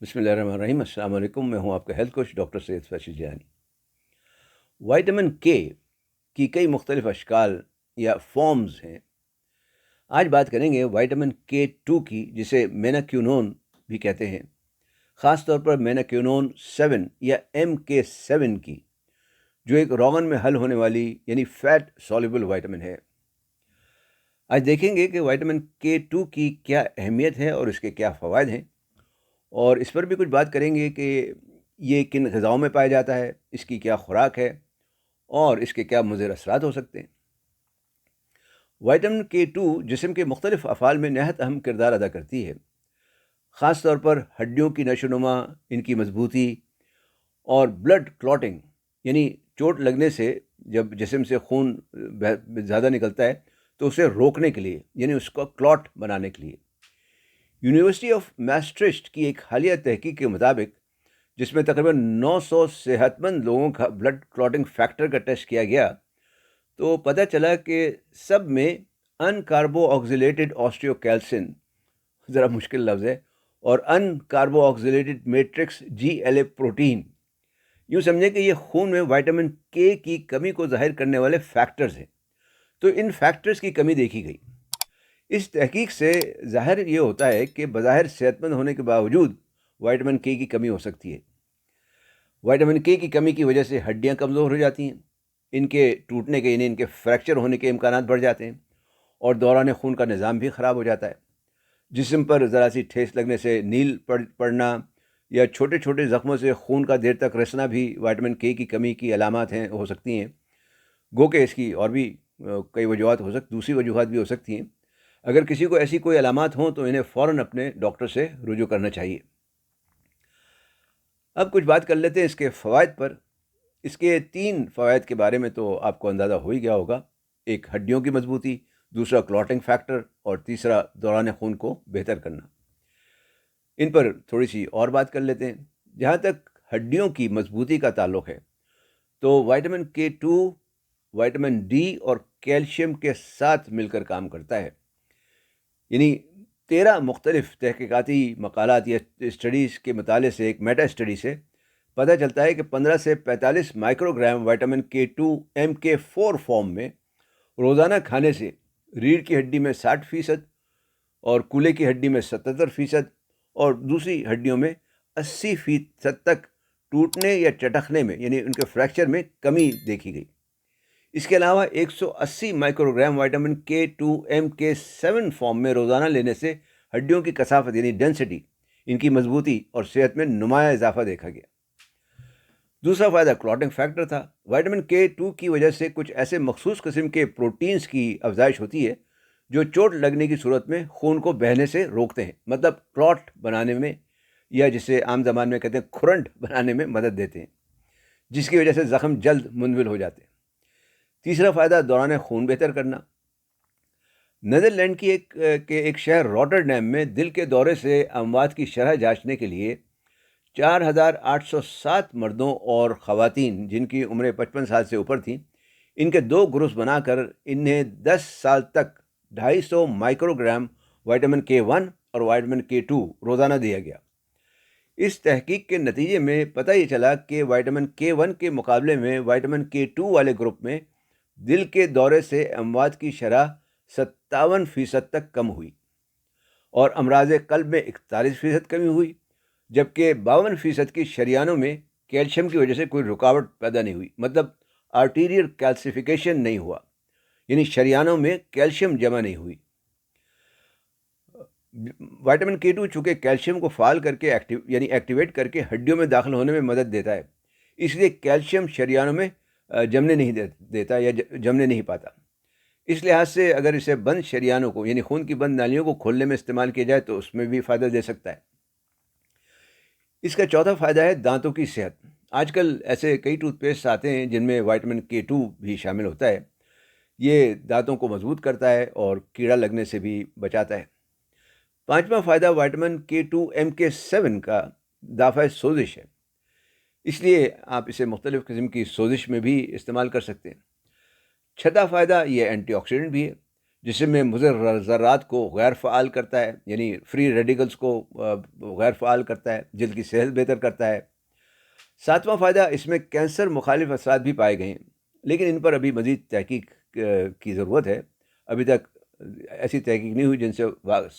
بسم اللہ الرحمن الرحیم۔ السلام علیکم، میں ہوں آپ کا ہیلتھ کوچ ڈاکٹر سید فیصل جیلانی۔ وائٹامن کے کی کئی مختلف اشکال یا فارمز ہیں۔ آج بات کریں گے وائٹامن کے 2 کی، جسے میناکیونون بھی کہتے ہیں، خاص طور پر میناکیونون 7 یا MK7 کی، جو ایک روغن میں حل ہونے والی یعنی فیٹ سoluble وائٹامن ہے۔ آج دیکھیں گے کہ وائٹامن کے 2 کی کیا اہمیت ہے اور اس کے کیا فوائد ہیں، اور اس پر بھی کچھ بات کریں گے کہ یہ کن غذاؤں میں پایا جاتا ہے، اس کی کیا خوراک ہے اور اس کے کیا مضر اثرات ہو سکتے ہیں۔ وائٹامن کے 2 جسم کے مختلف افعال میں نہایت اہم کردار ادا کرتی ہے، خاص طور پر ہڈیوں کی نشو و نما، ان کی مضبوطی اور بلڈ کلاٹنگ، یعنی چوٹ لگنے سے جب جسم سے خون زیادہ نکلتا ہے تو اسے روکنے کے لیے، یعنی اس کو کلاٹ بنانے کے لیے۔ یونیورسٹی آف میسٹرسٹ کی ایک حالیہ تحقیق کے مطابق، جس میں تقریباً 900 صحت مند لوگوں کا بلڈ کلاٹنگ فیکٹر کا ٹیسٹ کیا گیا، تو پتہ چلا کہ سب میں ان کاربو آکسیلیٹڈ آسٹریوکیلسن، ذرا مشکل لفظ ہے، اور ان کاربو آکسیلیٹڈ میٹرکس GLA پروٹین، یوں سمجھیں کہ یہ خون میں وائٹامن کے کی کمی کو ظاہر کرنے والے فیکٹرز ہیں۔ تو ان فیکٹرز کی کمی دیکھی گئی۔ اس تحقیق سے ظاہر یہ ہوتا ہے کہ بظاہر صحت مند ہونے کے باوجود وائٹامن کے کی کمی ہو سکتی ہے۔ وائٹامن کے کی کمی کی وجہ سے ہڈیاں کمزور ہو جاتی ہیں، ان کے ٹوٹنے کے یعنی ان کے فریکچر ہونے کے امکانات بڑھ جاتے ہیں، اور دوران خون کا نظام بھی خراب ہو جاتا ہے۔ جسم پر ذرا سی ٹھیس لگنے سے نیل پڑنا یا چھوٹے چھوٹے زخموں سے خون کا دیر تک رسنا بھی وائٹامن کے کی کمی کی علامات ہو سکتی ہیں۔ گو کہ اس کی اور بھی کئی وجوہات دوسری وجوہات بھی ہو سکتی ہیں۔ اگر کسی کو ایسی کوئی علامات ہوں تو انہیں فوراً اپنے ڈاکٹر سے رجوع کرنا چاہیے۔ اب کچھ بات کر لیتے ہیں اس کے فوائد پر۔ اس کے 3 فوائد کے بارے میں تو آپ کو اندازہ ہو ہی گیا ہوگا: ایک، ہڈیوں کی مضبوطی، دوسرا کلاٹنگ فیکٹر، اور تیسرا دوران خون کو بہتر کرنا۔ ان پر تھوڑی سی اور بات کر لیتے ہیں۔ جہاں تک ہڈیوں کی مضبوطی کا تعلق ہے تو وائٹامن کے 2 وائٹامن ڈی اور کیلشیم کے ساتھ مل کر کام کرتا ہے۔ یعنی 13 مختلف تحقیقاتی مقالات یا اسٹڈیز کے مطالعے سے، ایک میٹا اسٹڈی سے پتہ چلتا ہے کہ 15 سے 45 مائکرو گرام وائٹامن کے 2 MK4 فارم میں روزانہ کھانے سے ریڑھ کی ہڈی میں 60% اور کولے کی ہڈی میں 77% اور دوسری ہڈیوں میں 80% تک ٹوٹنے یا چٹکنے میں، یعنی ان کے فریکچر میں کمی دیکھی گئی۔ اس کے علاوہ 180 مائکرو گرام وائٹامن کے 2 MK7 فارم میں روزانہ لینے سے ہڈیوں کی کثافت یعنی ڈینسٹی، ان کی مضبوطی اور صحت میں نمایاں اضافہ دیکھا گیا۔ دوسرا فائدہ کلاٹنگ فیکٹر تھا۔ وائٹامن کے 2 کی وجہ سے کچھ ایسے مخصوص قسم کے پروٹینز کی افزائش ہوتی ہے جو چوٹ لگنے کی صورت میں خون کو بہنے سے روکتے ہیں، مطلب کلاٹ بنانے میں، یا جسے عام زبان میں کہتے ہیں کھرنٹ بنانے میں مدد دیتے ہیں، جس کی وجہ سے زخم جلد منول ہو جاتے ہیں۔ تیسرا فائدہ دوران خون بہتر کرنا۔ نیدرلینڈ کی ایک شہر روٹرڈیم میں دل کے دورے سے اموات کی شرح جانچنے کے لیے 4807 مردوں اور خواتین جن کی عمریں 55 سال سے اوپر تھیں، ان کے 2 گروپس بنا کر انہیں 10 سال تک 250 مائکرو گرام وائٹامن کے 1 اور وائٹامن کے 2 روزانہ دیا گیا۔ اس تحقیق کے نتیجے میں پتہ یہ چلا کہ وائٹامن کے 1 کے مقابلے میں وائٹامن کے 2 والے گروپ میں دل کے دورے سے اموات کی شرح 57% تک کم ہوئی، اور امراض قلب میں 41% کمی ہوئی، جبکہ 52% کی شریانوں میں کیلشیم کی وجہ سے کوئی رکاوٹ پیدا نہیں ہوئی، مطلب آرٹیریل کیلسیفیکیشن نہیں ہوا، یعنی شریانوں میں کیلشیم جمع نہیں ہوئی۔ وائٹامن کے 2 چونکہ کیلشیم کو فعال کر کے ایکٹیویٹ کر کے ہڈیوں میں داخل ہونے میں مدد دیتا ہے، اس لیے کیلشیم شریانوں میں جمنے نہیں دیتا یا جمنے نہیں پاتا۔ اس لحاظ سے اگر اسے بند شریانوں کو یعنی خون کی بند نالیوں کو کھولنے میں استعمال کیا جائے تو اس میں بھی فائدہ دے سکتا ہے۔ اس کا چوتھا فائدہ ہے دانتوں کی صحت۔ آج کل ایسے کئی ٹوتھ پیسٹ آتے ہیں جن میں وائٹامن کے 2 بھی شامل ہوتا ہے۔ یہ دانتوں کو مضبوط کرتا ہے اور کیڑا لگنے سے بھی بچاتا ہے۔ پانچواں فائدہ وائٹامن کے 2 MK7 کا دافع سوزش ہے، اس لیے آپ اسے مختلف قسم کی سوزش میں بھی استعمال کر سکتے ہیں۔ چھٹا فائدہ یہ اینٹی آکسیڈنٹ بھی ہے۔ جسم میں مضر ذرات کو غیر فعال کرتا ہے، یعنی فری ریڈیکلز کو غیر فعال کرتا ہے، جلد کی صحت بہتر کرتا ہے۔ ساتواں فائدہ، اس میں کینسر مخالف اثرات بھی پائے گئے ہیں، لیکن ان پر ابھی مزید تحقیق کی ضرورت ہے۔ ابھی تک ایسی تحقیق نہیں ہوئی جن سے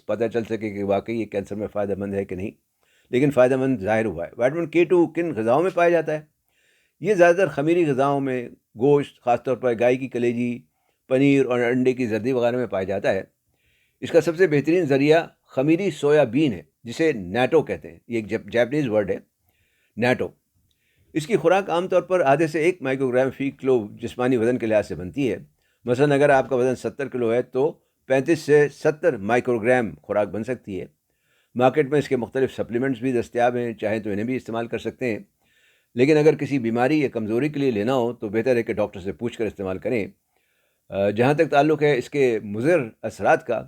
پتہ چل سکے کہ واقعی یہ کینسر میں فائدہ مند ہے کہ نہیں، لیکن فائدہ مند ظاہر ہوا ہے۔ وائٹامن K2 کن غذاؤں میں پایا جاتا ہے؟ یہ زیادہ تر خمیری غذاؤں میں، گوشت، خاص طور پر گائے کی کلیجی، پنیر اور انڈے کی زردی وغیرہ میں پایا جاتا ہے۔ اس کا سب سے بہترین ذریعہ خمیری سویا بین ہے، جسے نیٹو کہتے ہیں۔ یہ ایک جیپنیز ورڈ ہے، نیٹو۔ اس کی خوراک عام طور پر آدھے سے 1 مائکرو گرام فی کلو جسمانی وزن کے لحاظ سے بنتی ہے۔ مثلا اگر آپ کا وزن 70 کلو ہے تو 35 سے 70 مائکرو گرام خوراک بن سکتی ہے۔ مارکیٹ میں اس کے مختلف سپلیمنٹس بھی دستیاب ہیں، چاہیں تو انہیں بھی استعمال کر سکتے ہیں، لیکن اگر کسی بیماری یا کمزوری کے لیے لینا ہو تو بہتر ہے کہ ڈاکٹر سے پوچھ کر استعمال کریں۔ جہاں تک تعلق ہے اس کے مضر اثرات کا،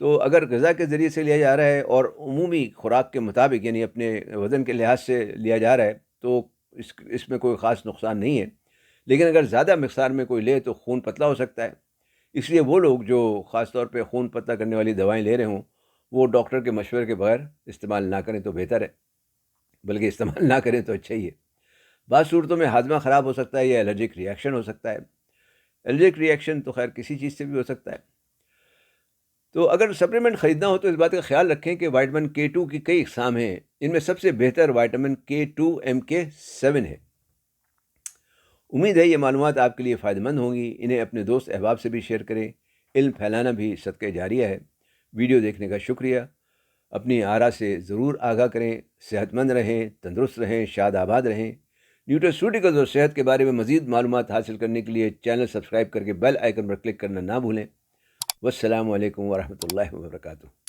تو اگر غذا کے ذریعے سے لیا جا رہا ہے اور عمومی خوراک کے مطابق، یعنی اپنے وزن کے لحاظ سے لیا جا رہا ہے، تو اس میں کوئی خاص نقصان نہیں ہے، لیکن اگر زیادہ مقدار میں کوئی لے تو خون پتلا ہو سکتا ہے۔ اس لیے وہ لوگ جو خاص طور پہ خون پتلا کرنے والی دوائیں لے رہے ہوں، وہ ڈاکٹر کے مشورے کے بغیر استعمال نہ کریں تو بہتر ہے، بلکہ استعمال نہ کریں تو اچھا ہی ہے۔ بعض صورتوں میں ہاضمہ خراب ہو سکتا ہے یا الرجک ریئیکشن ہو سکتا ہے۔ الرجک ریئیکشن تو خیر کسی چیز سے بھی ہو سکتا ہے۔ تو اگر سپلیمنٹ خریدنا ہو تو اس بات کا خیال رکھیں کہ وائٹامن K2 کی کئی اقسام ہیں۔ ان میں سب سے بہتر وائٹامن K2 MK7 ہے۔ امید ہے یہ معلومات آپ کے لیے فائدہ مند ہوں گی۔ انہیں اپنے دوست احباب سے بھی شیئر کریں۔ علم پھیلانا بھی صدقہ جاریہ ہے۔ ویڈیو دیکھنے کا شکریہ۔ اپنی آراء سے ضرور آگاہ کریں۔ صحت مند رہیں، تندرست رہیں، شاد آباد رہیں۔ نیوٹراسیوٹیکلز اور صحت کے بارے میں مزید معلومات حاصل کرنے کے لیے چینل سبسکرائب کر کے بیل آئیکن پر کلک کرنا نہ بھولیں۔ والسلام علیکم ورحمۃ اللہ وبرکاتہ۔